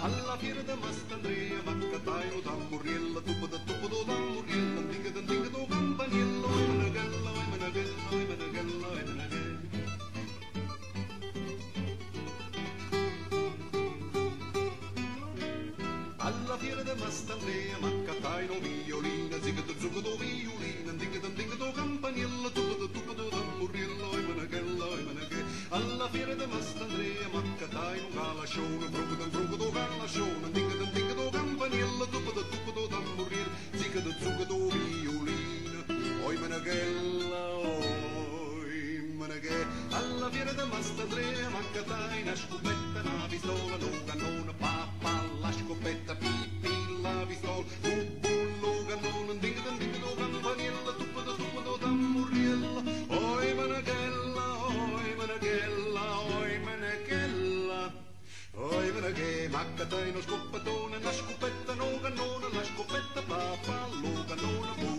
Alla fiera da Mastandrea, Maccataino da Murriella, tupo da Murriella, dinga do campaniello, oi menagella, oi menagella, oi menagella, oi menagella. Alla fiera da Mastandrea, Maccataino violina, zucca do violina, dinga do campaniello, tupo da Murriella, oi menagella, oi menagella. Alla fiera da Mastandrea, Maccataino galascione, bruco do galascione, dinga do campaniello, tupo da Murriella, zucca do violina, oi menagella, oi menagella. Alla fiera da Mastandrea, Maccataino, scopetta, una pistola, no cannone, papà, la scopetta, pipì, la pistola, bullo, cannone, dinga do campaniello, tupo da Murriella, oi menagella, oi menagella, oi menagella, oi menagella. Maccataino, scoppatone, la scopetta, no cannone, la scopetta, papà, lo cannone,